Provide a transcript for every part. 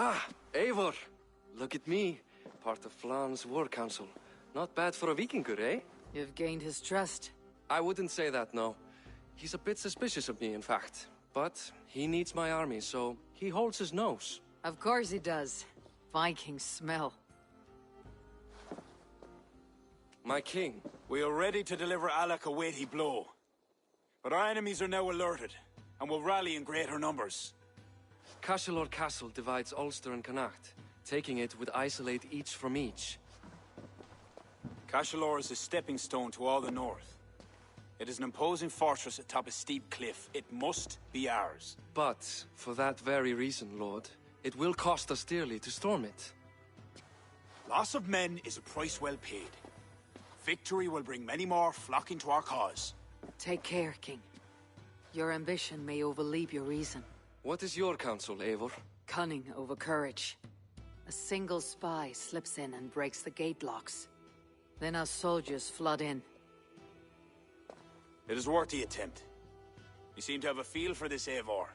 Ah, Eivor. Look at me. Part of Flan's war council. Not bad for a Vikingur, eh? You've gained his trust. I wouldn't say that, no. He's a bit suspicious of me, in fact. But he needs my army, so he holds his nose. Of course he does. Vikings smell. My king. We are ready to deliver Alec a weighty blow. But our enemies are now alerted, and will rally in greater numbers. Cashel Castle divides Ulster and Connacht. Taking it would isolate each from each. Cashel is a stepping stone to all the north. It is an imposing fortress atop a steep cliff. It must be ours. But, for that very reason, Lord, it will cost us dearly to storm it. Loss of men is a price well paid. Victory will bring many more flocking to our cause. Take care, King. Your ambition may overleap your reason. What is your counsel, Eivor? Cunning over courage. A single spy slips in and breaks the gate locks. Then our soldiers flood in. It is worth the attempt. You seem to have a feel for this, Eivor.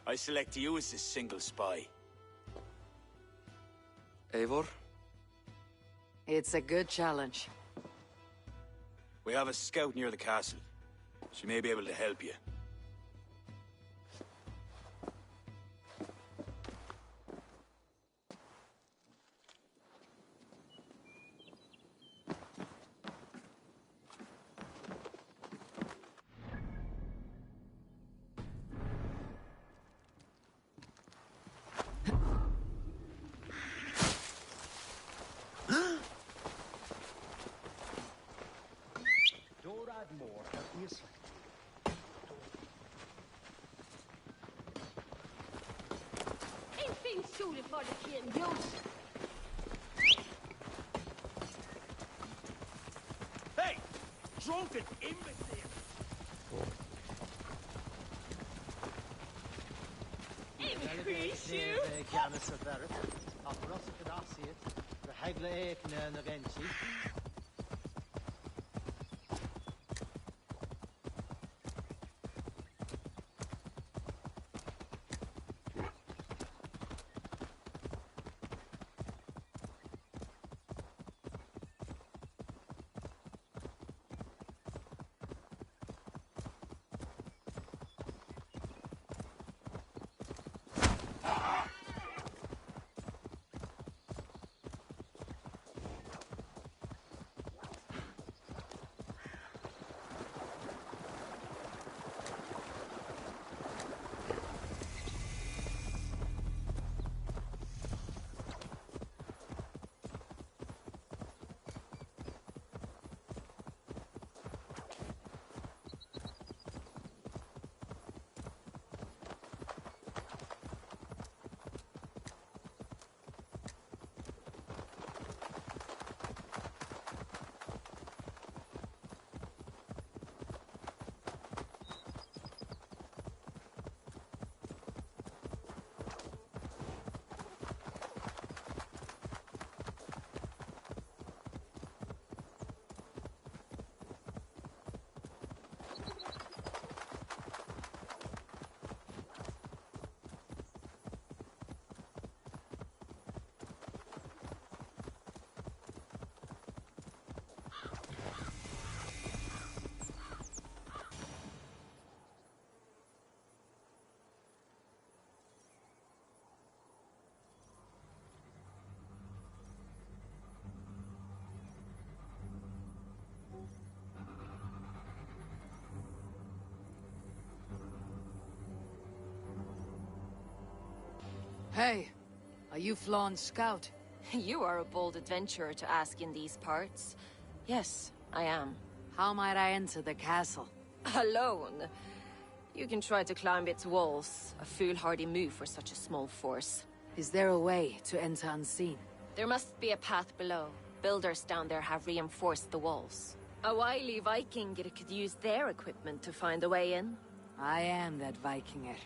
I select you as this single spy. Eivor? It's a good challenge. We have a scout near the castle. She may be able to help you. Hey! Drunken imbecile! Hey, are you Flawn's scout? You are a bold adventurer to ask in these parts. Yes, I am. How might I enter the castle? Alone? You can try to climb its walls. A foolhardy move for such a small force. Is there a way to enter unseen? There must be a path below. Builders down there have reinforced the walls. A wily Viking could use their equipment to find a way in. I am that Vikinger.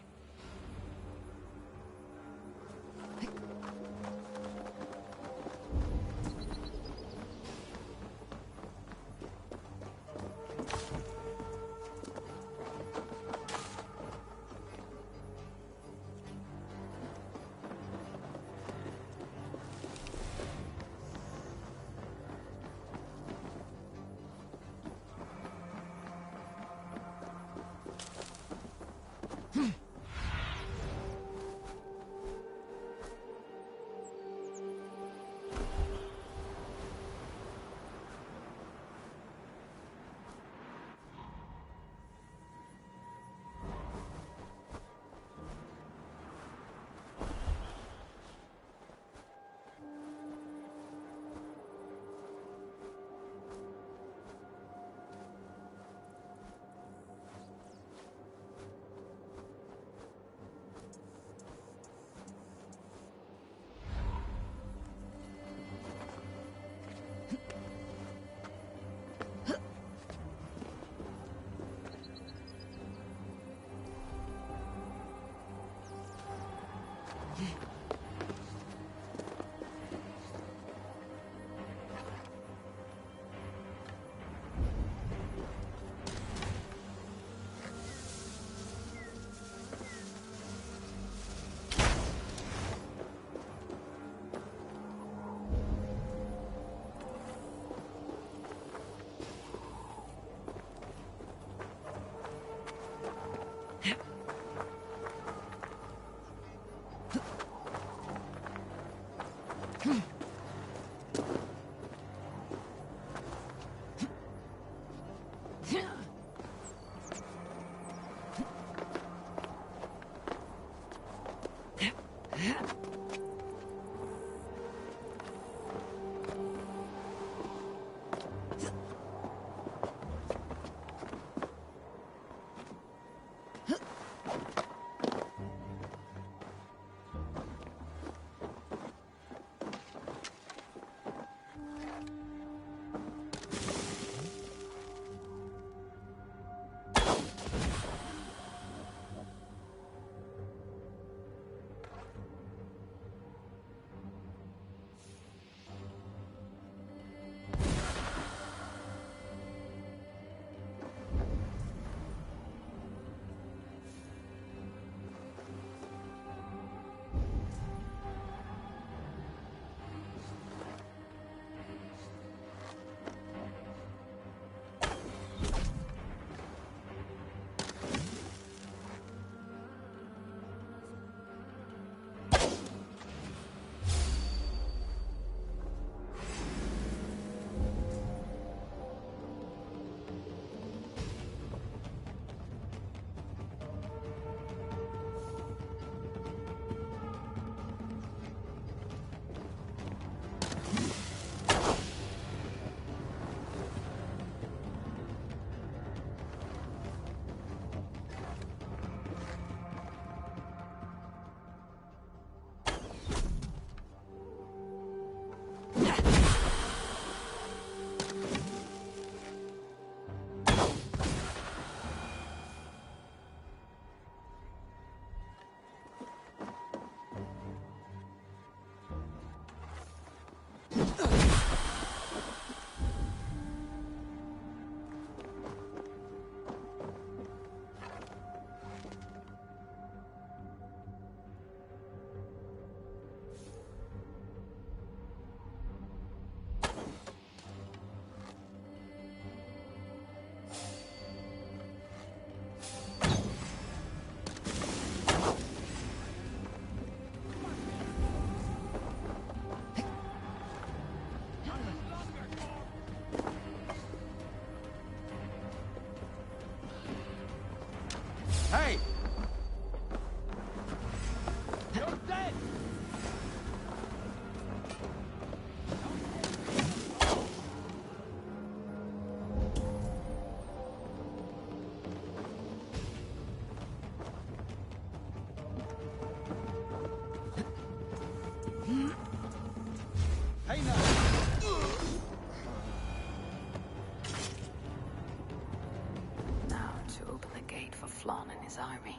Now to open the gate for Flann and his army.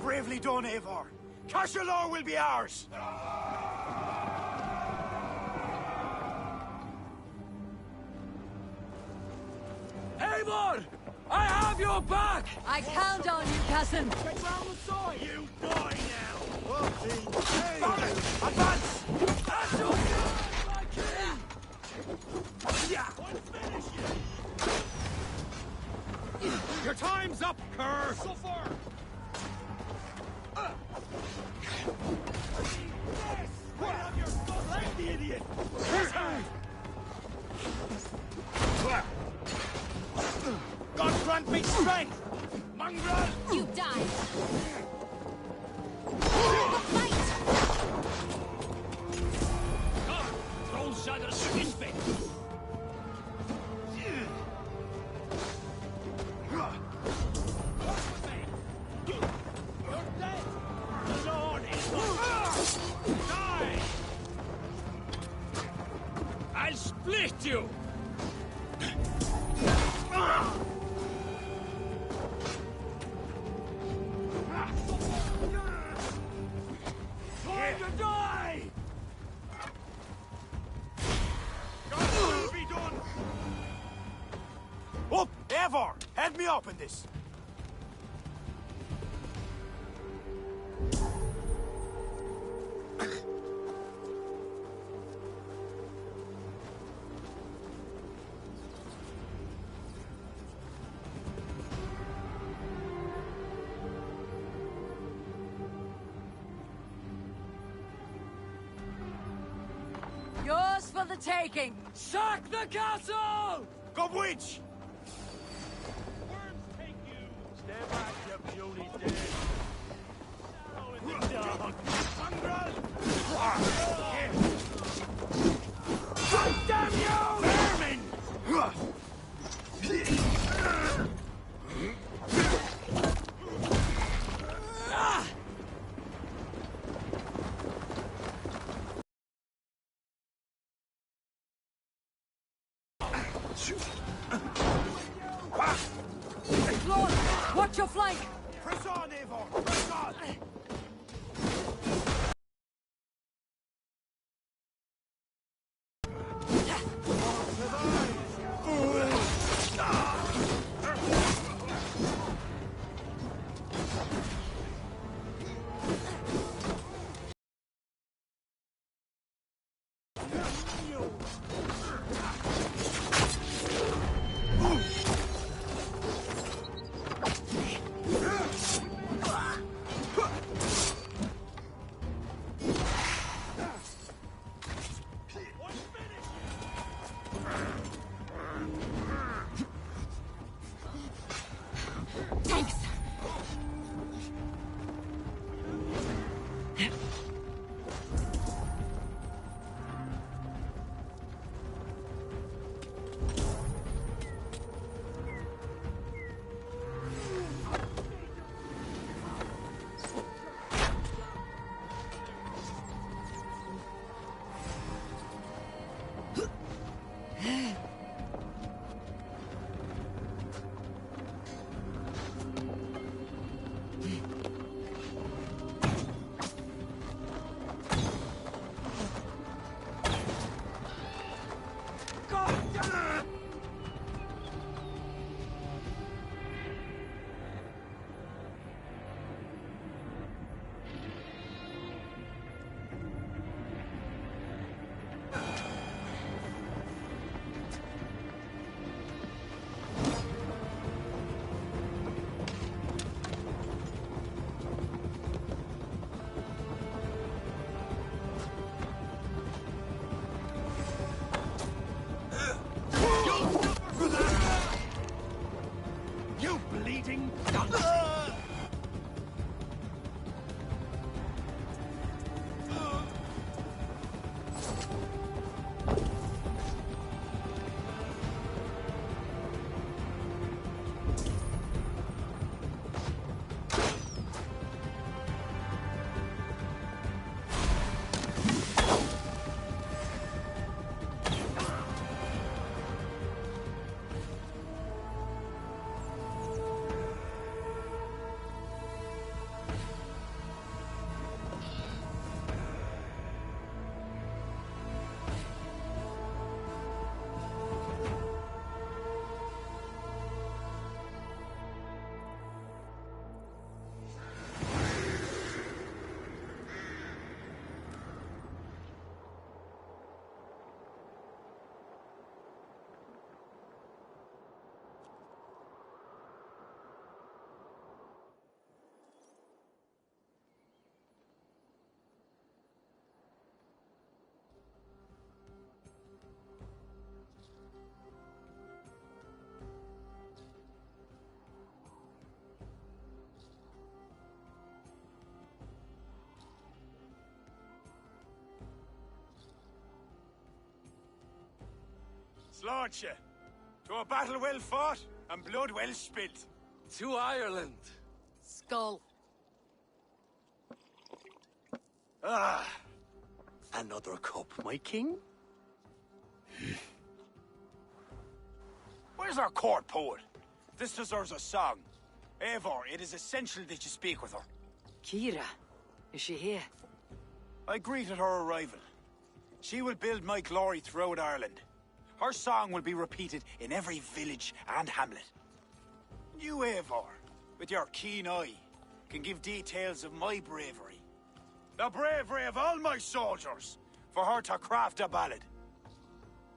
Bravely done, Eivor. Cashalor will be ours. Eivor! I have your back! I count on you, cousin! Get round the side! You die now! Well, hey. Advance! That's your job, my king! Yeah! I'll finish you! Your time's up, Kerr! So far! Yes! Right on your foot, like the idiot! God grant me strength! Mongrel! You die! God, throw Zagger Spit! You're dead! The Lord is one! Die! I'll split you! Time to die! God will be done! Up, Eivor! Head me up in this. Yours for the taking! Sack the castle! Go witch! Worms take you! Stand back, you beauty dead! Now in the dog! Mongrel! God damn you! Vermin! Lord, watch your flank! Press on, Eivor! Press on! You bleeding... Slaught you. To a battle well fought and blood well spilt. To Ireland. Skull. Ah. Another cup, my king? Where's our court poet? This deserves a song. Eivor, it is essential that you speak with her. Kira. Is she here? I greeted her arrival. She will build my glory throughout Ireland. Her song will be repeated in every village and hamlet. You, Eivor, with your keen eye, can give details of my bravery. The bravery of all my soldiers, for her to craft a ballad.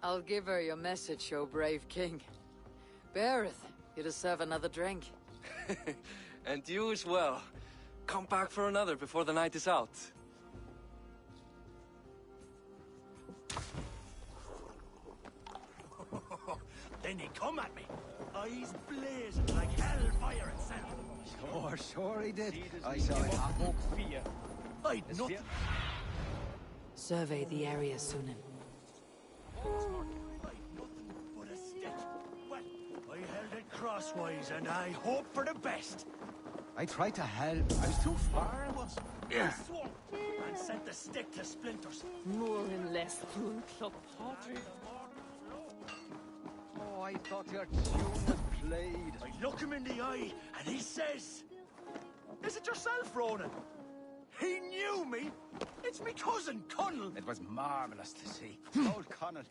I'll give her your message, O brave king. Beareth, you deserve another drink. And you as well. Come back for another before the night is out. Then he come at me, eyes blazing like hellfire itself. Sure he did. I saw it happen. I'd not... Survey the area, Sunan. I'd nothing but a stick. Well, I held it crosswise and I hope for the best. I tried to help. I was too far, I was. I swung and sent the stick to splinters. More and less through club pottery. Oh, I thought your tune was played. I look him in the eye and he says, "Is it yourself, Ronan?" He knew me. It's me cousin, Connell. It was marvellous to see. Old Connell.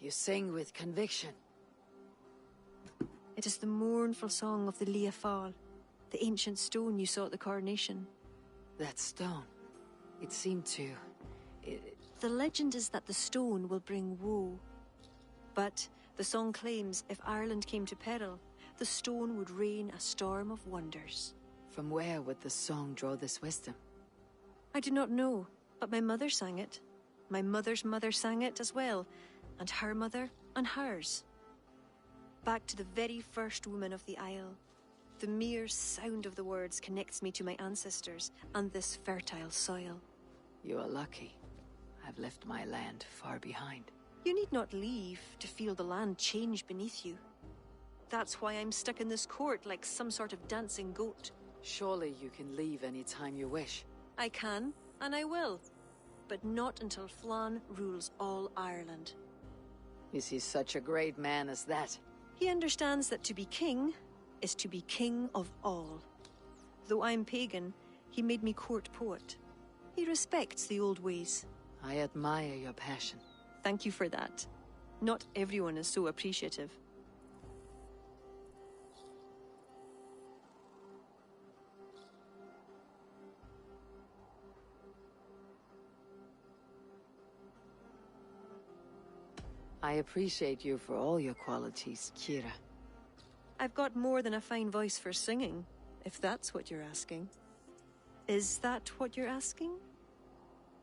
You sing with conviction. It is the mournful song of the Lia Fál, the ancient stone you saw at the coronation. That stone. It seemed to... The legend is that the stone will bring woe. But the song claims if Ireland came to peril, the stone would rain a storm of wonders. From where would the song draw this wisdom? I do not know, but my mother sang it. My mother's mother sang it as well, and her mother and hers. Back to the very first woman of the Isle. The mere sound of the words connects me to my ancestors and this fertile soil. You are lucky. I've left my land far behind. You need not leave to feel the land change beneath you. That's why I'm stuck in this court like some sort of dancing goat. Surely you can leave any time you wish. I can, and I will. But not until Flann rules all Ireland. Is he such a great man as that? He understands that to be king is to be king of all. Though I'm pagan, he made me court poet. He respects the old ways. I admire your passion. Thank you for that. Not everyone is so appreciative. I appreciate you for all your qualities, Kira. I've got more than a fine voice for singing, if that's what you're asking. Is that what you're asking?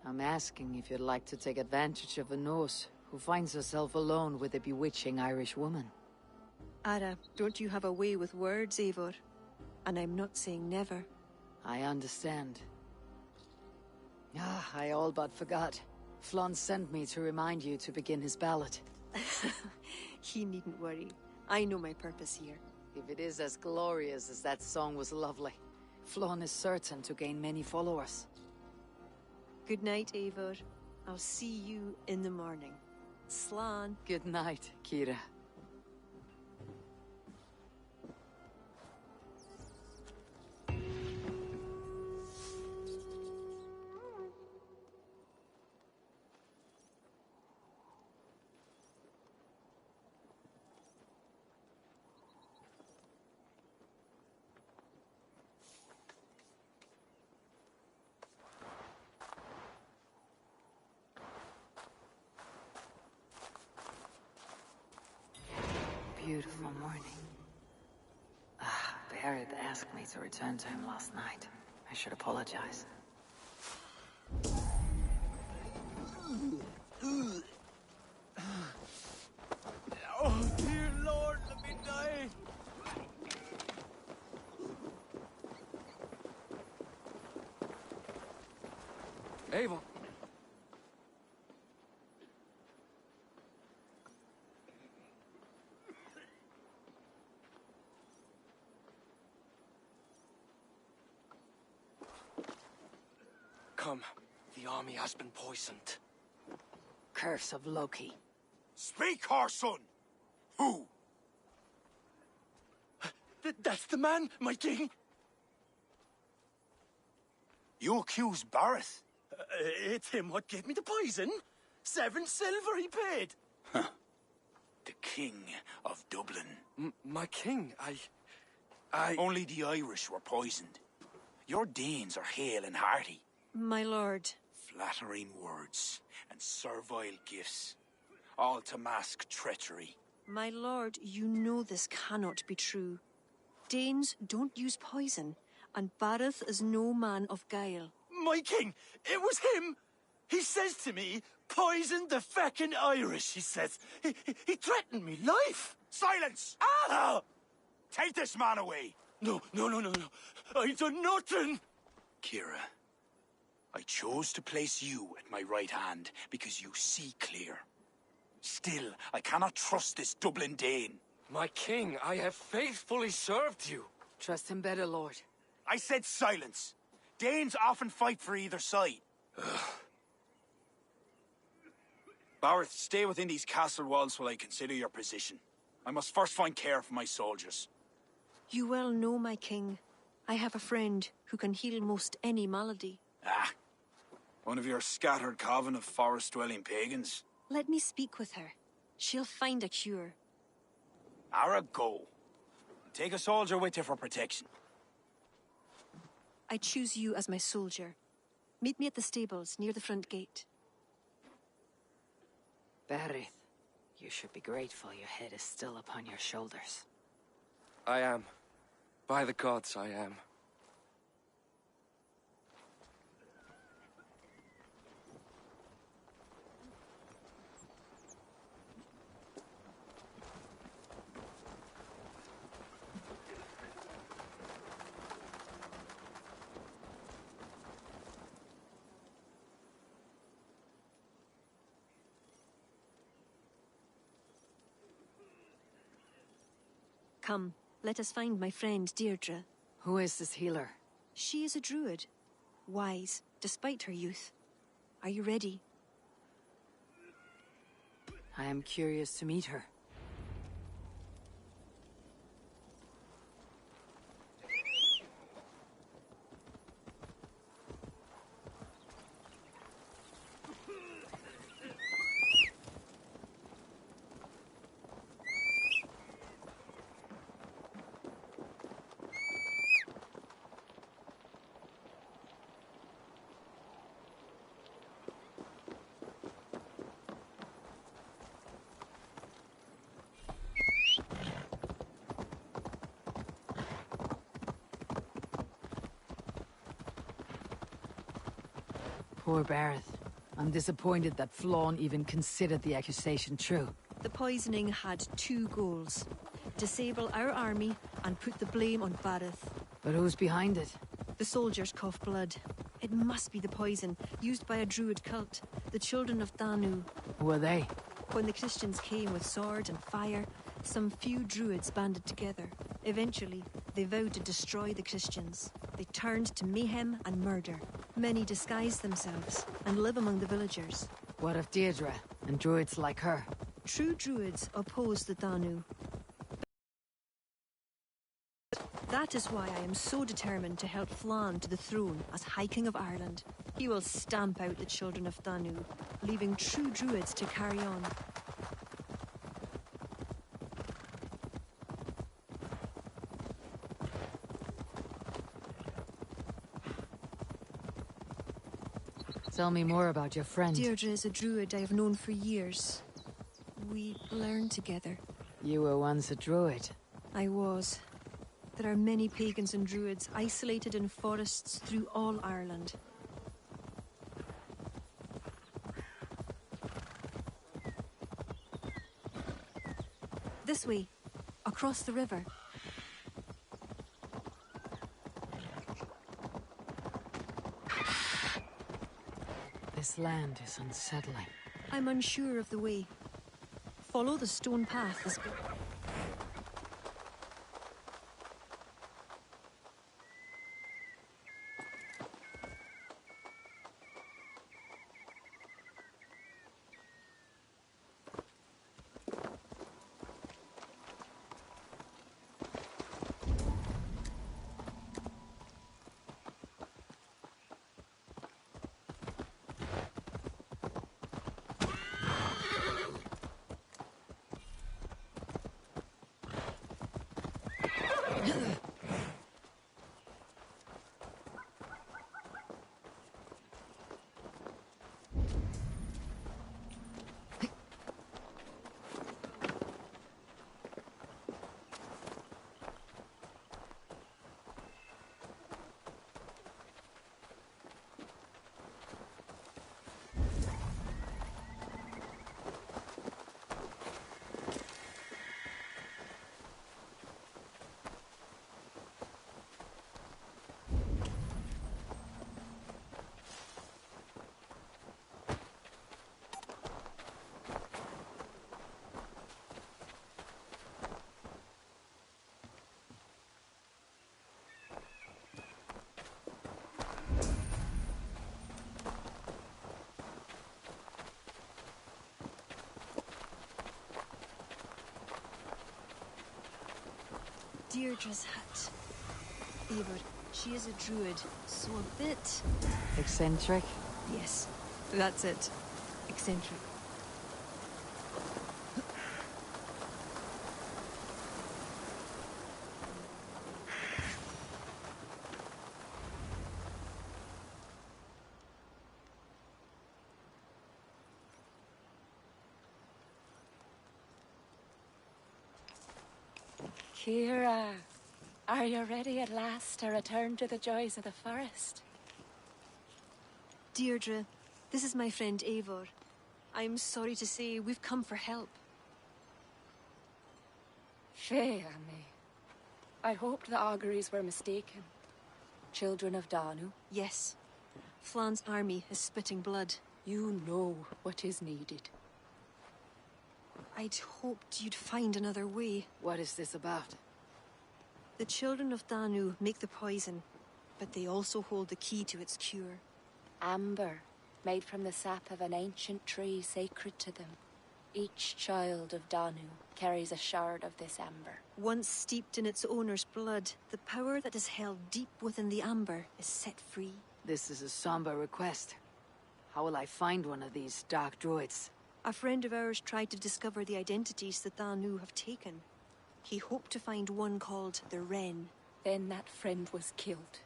I'm asking if you'd like to take advantage of a Norse who finds herself alone with a bewitching Irish woman. Ara, don't you have a way with words, Eivor? And I'm not saying never. I understand. I all but forgot. Flann sent me to remind you to begin his ballad. He needn't worry. I know my purpose here. If it is as glorious as that song was lovely, Flann is certain to gain many followers. Good night, Eivor. I'll see you in the morning. Slán. Good night, Kira. Beautiful morning. Barrett asked me to return to him last night. I should apologize. Oh, dear Lord, let me die! Eivor. Come. The army has been poisoned. Curse of Loki. Speak, our son! Who? That's the man, my king! You accuse Bareth? It's him what gave me the poison. 7 silver he paid. The king of Dublin. My king, I... Only the Irish were poisoned. Your Danes are hale and hearty. My lord. Flattering words and servile gifts, all to mask treachery. My lord, you know this cannot be true. Danes don't use poison, and Bareth is no man of guile. My king, it was him! He says to me, poison the feckin' Irish, he says. He threatened me life. Silence! Ah! Take this man away! No. I done nothing! Kira, I chose to place you at my right hand because you see clear. Still, I cannot trust this Dublin Dane. My king, I have faithfully served you. Trust him better, Lord. I said silence. Danes often fight for either side. Bareth, stay within these castle walls while I consider your position. I must first find care for my soldiers. You well know, my king. I have a friend who can heal most any malady. One of your scattered coven of forest-dwelling pagans. Let me speak with her. She'll find a cure. Ara, go. Take a soldier with you for protection. I choose you as my soldier. Meet me at the stables near the front gate. Berith, you should be grateful your head is still upon your shoulders. I am. By the gods, I am. Come, let us find my friend Deirdre. Who is this healer? She is a druid. Wise, despite her youth. Are you ready? I am curious to meet her. Poor Berith. I'm disappointed that Flawn even considered the accusation true. The poisoning had two goals. Disable our army and put the blame on Barith. But who's behind it? The soldiers cough blood. It must be the poison used by a druid cult, the children of Danu. Who are they? When the Christians came with sword and fire, some few druids banded together. Eventually, they vowed to destroy the Christians. They turned to mayhem and murder. Many disguise themselves and live among the villagers. What of Deirdre and druids like her? True druids oppose the Danu. That is why I am so determined to help Flann to the throne as High King of Ireland. He will stamp out the children of Danu, leaving true druids to carry on. Tell me more about your friend. Deirdre is a druid I have known for years. We learned together. You were once a druid. I was. There are many pagans and druids isolated in forests through all Ireland. This way, across the river. This land is unsettling. I'm unsure of the way. Follow the stone path this way. Deirdre's hut. Eivor, she is a druid, so a bit... Eccentric? Yes, that's it. Eccentric. Kira, are you ready at last to return to the joys of the forest? Deirdre, this is my friend Eivor. I'm sorry to say we've come for help. Fair me. I hoped the auguries were mistaken. Children of Danu, Yes. Flan's army is spitting blood. you know what is needed. I'd hoped you'd find another way. What is this about? The children of Danu make the poison, but they also hold the key to its cure. Amber, made from the sap of an ancient tree sacred to them. Each child of Danu carries a shard of this amber. Once steeped in its owner's blood, the power that is held deep within the amber is set free. This is a somber request. How will I find one of these dark druids? A friend of ours tried to discover the identities the Danu have taken. He hoped to find one called the Wren. Then that friend was killed.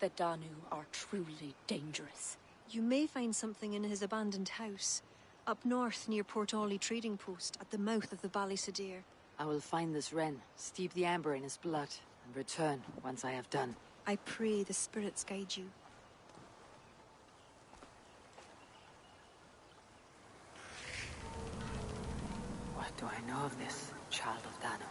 The Danu are truly dangerous. You may find something in his abandoned house, up north near Port Ollie trading post at the mouth of the Ballysadere. I will find this wren, steep the amber in his blood, and return once I have done. I pray the spirits guide you. What do I know of this child of Danu?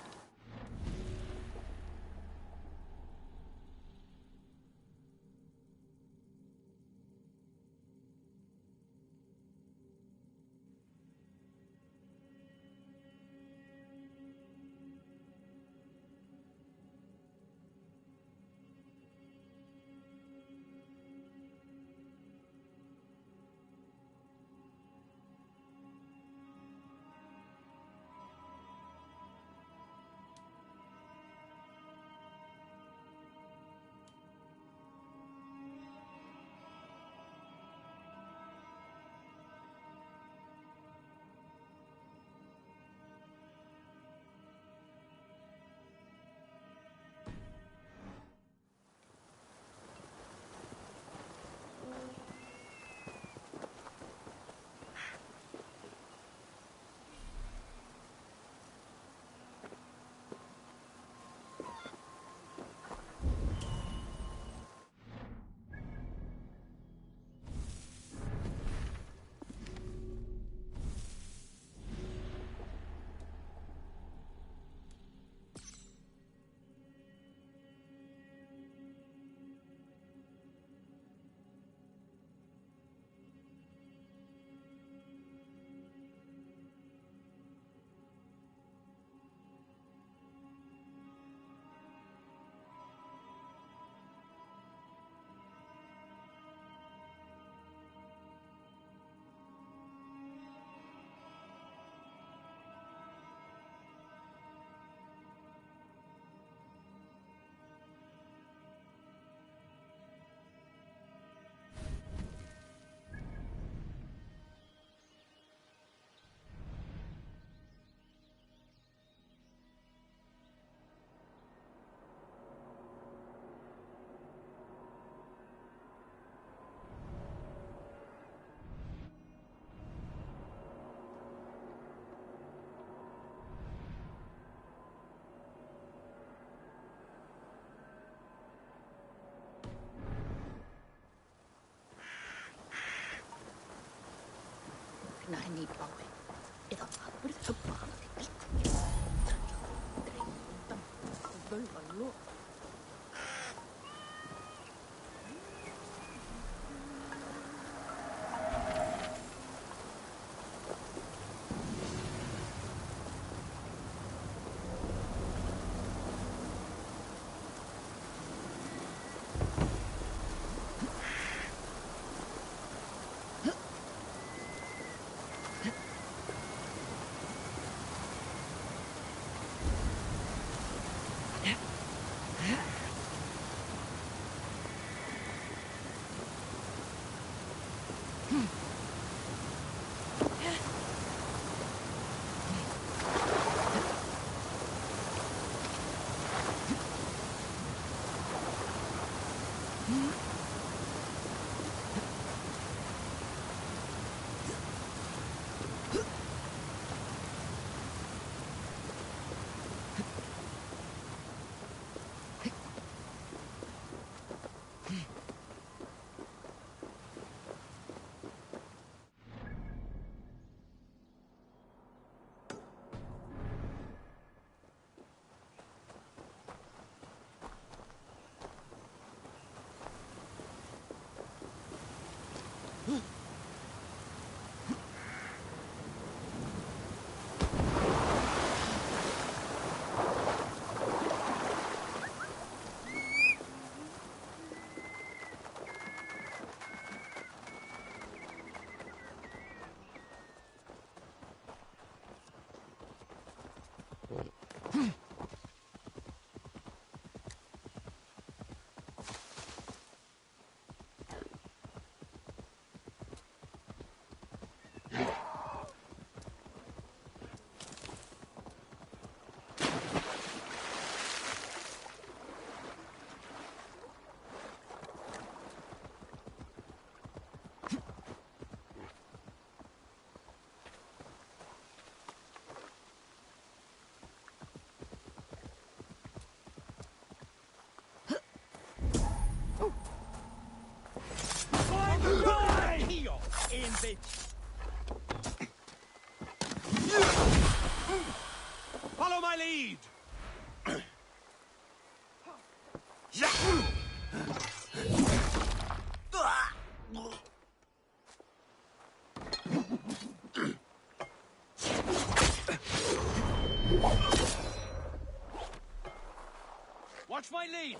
Watch my lead!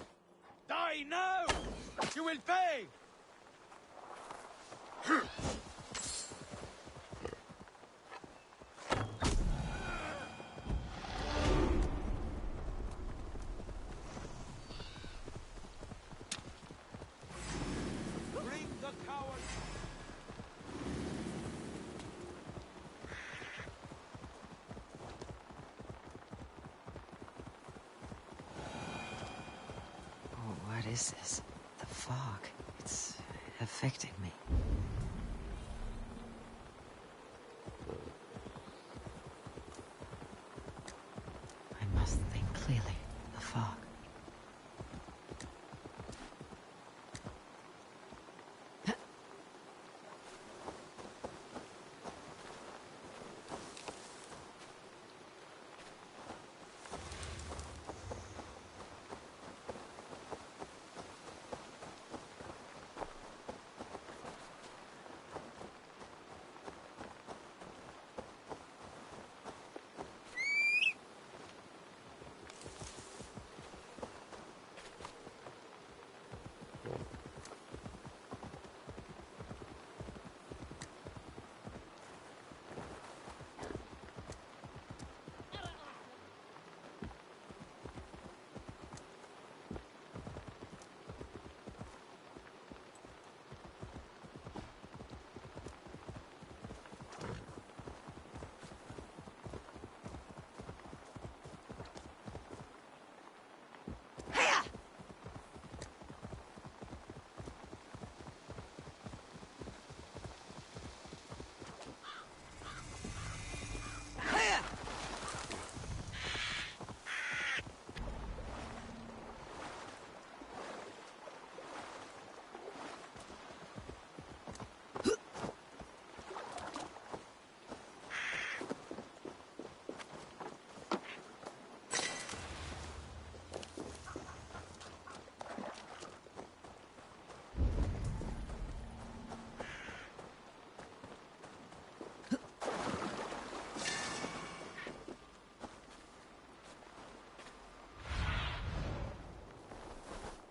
Die now! You will pay! Bring the coward! Oh, what is this? The fog. It's affecting me. I must think clearly. The fog.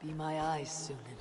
Be my eyes, Sunan.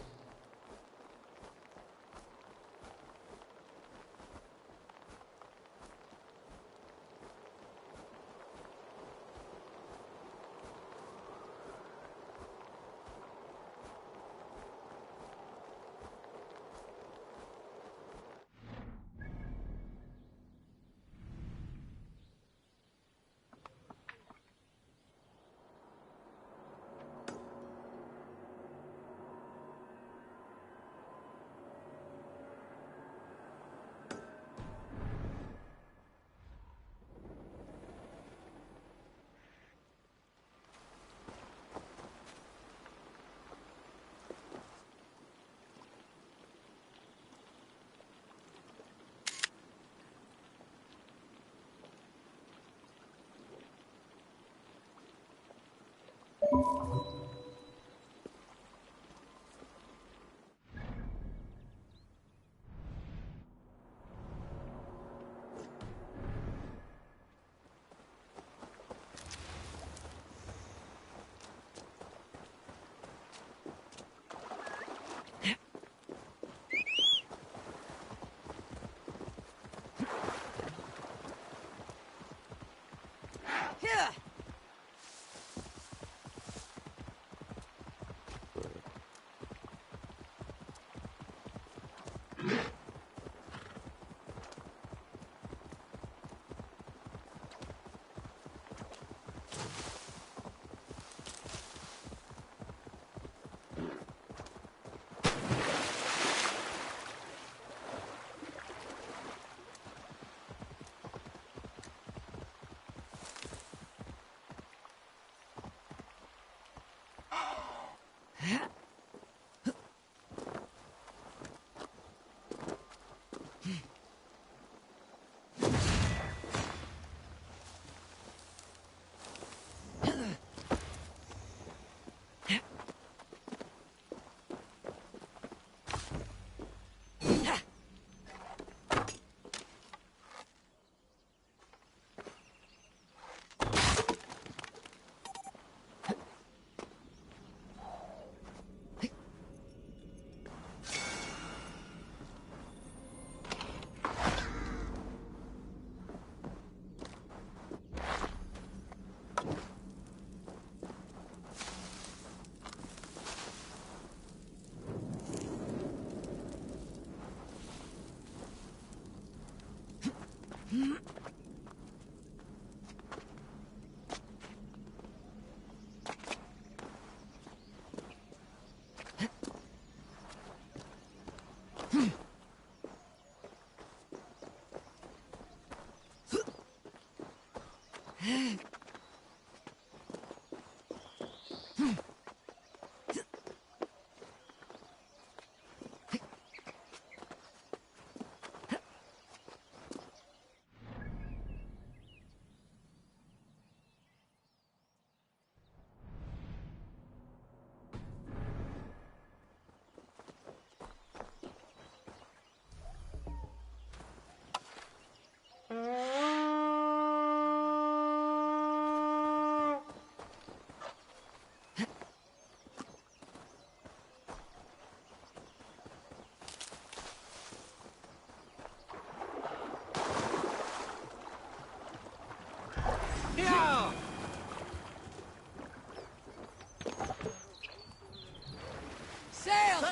Sail!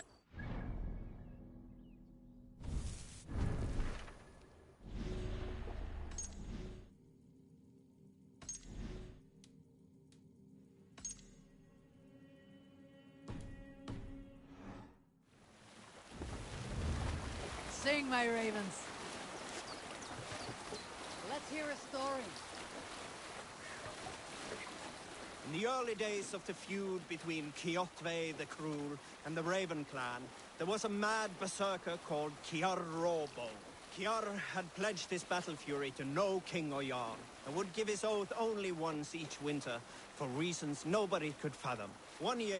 Sing, my ravens. Let's hear a story. In the early days of the feud between Kjotve the Cruel and the Raven clan, there was a mad berserker called Kiar Robo. Kiar had pledged his battle fury to no king or jarl, and would give his oath only once each winter, for reasons nobody could fathom. One year...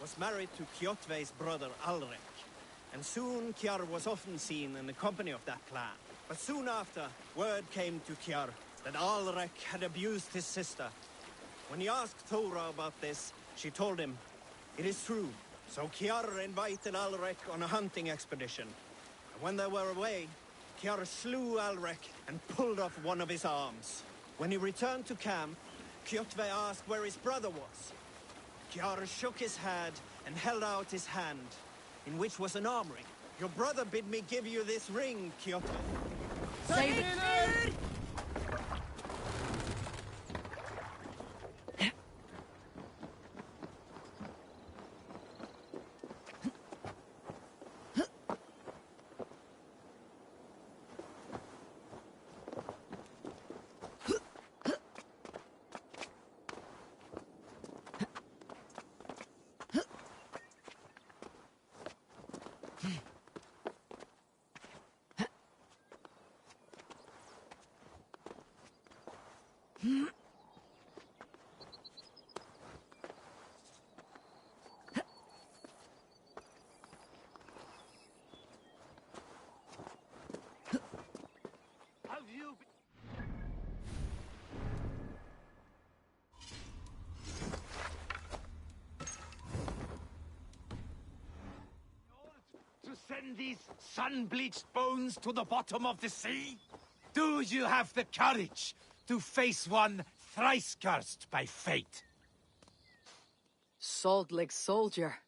was married to Kjotve's brother Alrek, and soon Kiar was often seen in the company of that clan. But soon after, word came to Kiar that Alrek had abused his sister. When he asked Thora about this, she told him, "It is true." So Kiar invited Alrek on a hunting expedition. And when they were away, Kiar slew Alrek and pulled off one of his arms. When he returned to camp, Kjotve asked where his brother was. Kiar shook his head and held out his hand, in which was an arm ring. "Your brother bid me give you this ring, Kjotve." Save it! Have you to send these sun-bleached bones to the bottom of the sea? Do you have the courage to face one thrice cursed by fate? Salt Lake soldier.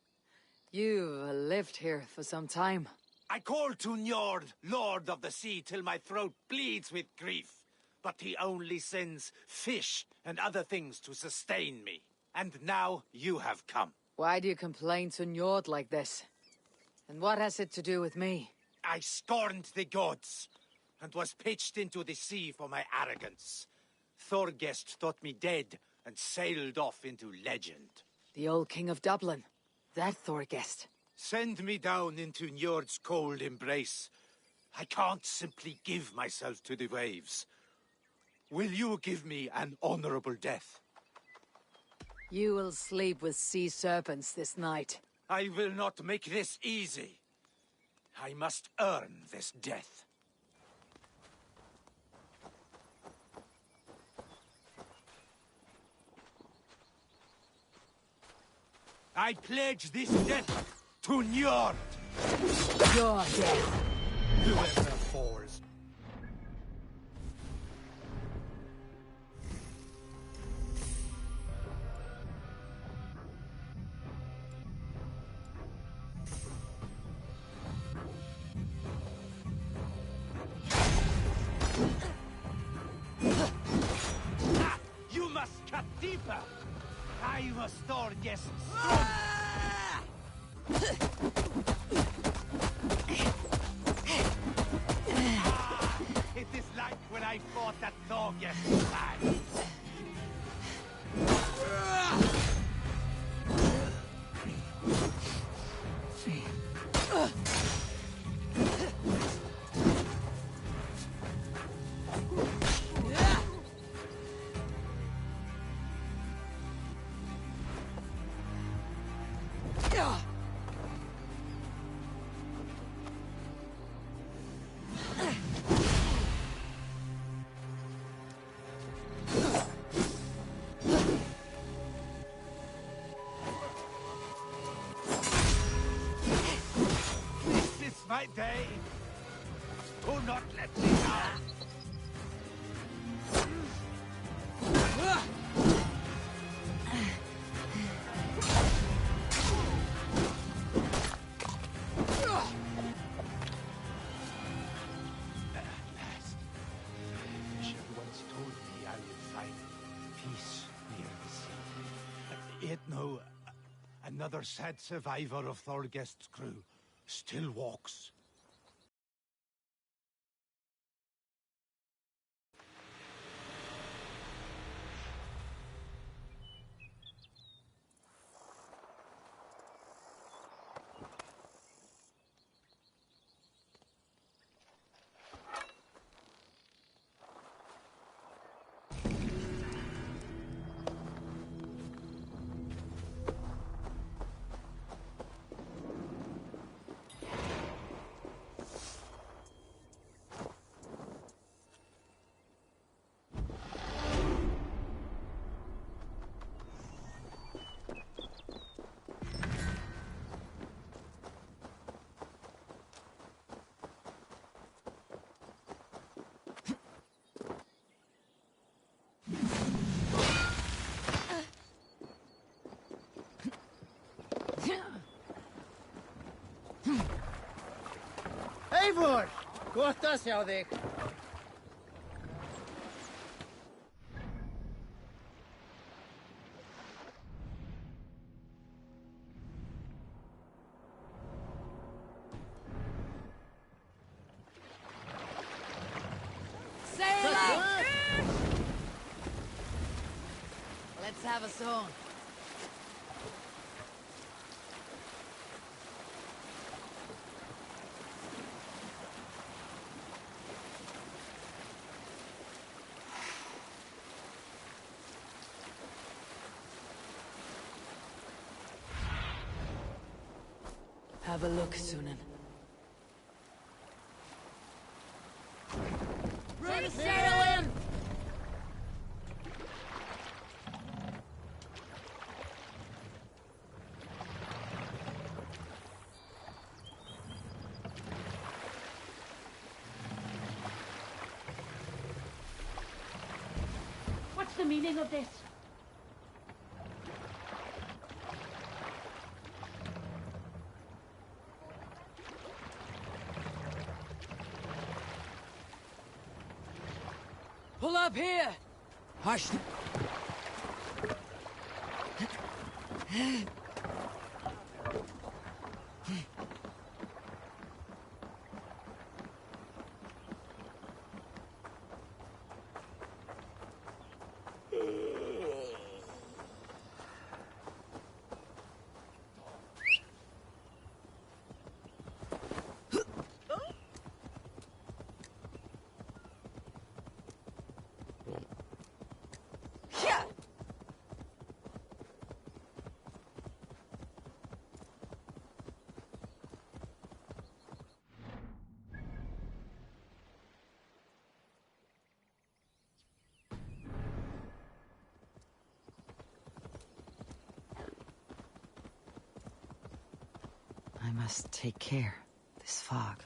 You've lived here for some time. I call to Njord, Lord of the Sea, till my throat bleeds with grief. But he only sends fish and other things to sustain me. And now you have come. Why do you complain to Njord like this? And what has it to do with me? I scorned the gods, and was pitched into the sea for my arrogance. Thorgest thought me dead, and sailed off into legend. The old king of Dublin. That Thorgest. Send me down into Njord's cold embrace. I can't simply give myself to the waves. Will you give me an honorable death? You will sleep with sea serpents this night. I will not make this easy. I must earn this death. I pledge this death to Njord. Your death. Whoever falls. cut deeper. I was Thorgest. It is like when I fought that Thorgest lad. My day. Do not let me down. At last, Fisher once told me I would find peace near the sea. Yet no, another sad survivor of Thorgest's crew still walks. Eivor! Gott að sjá þig. Sail up! Let's have a song. Have a look, Sunan. Ready, sail in! What's the meaning of this? Pull up here! Hush! I must take care. This fog.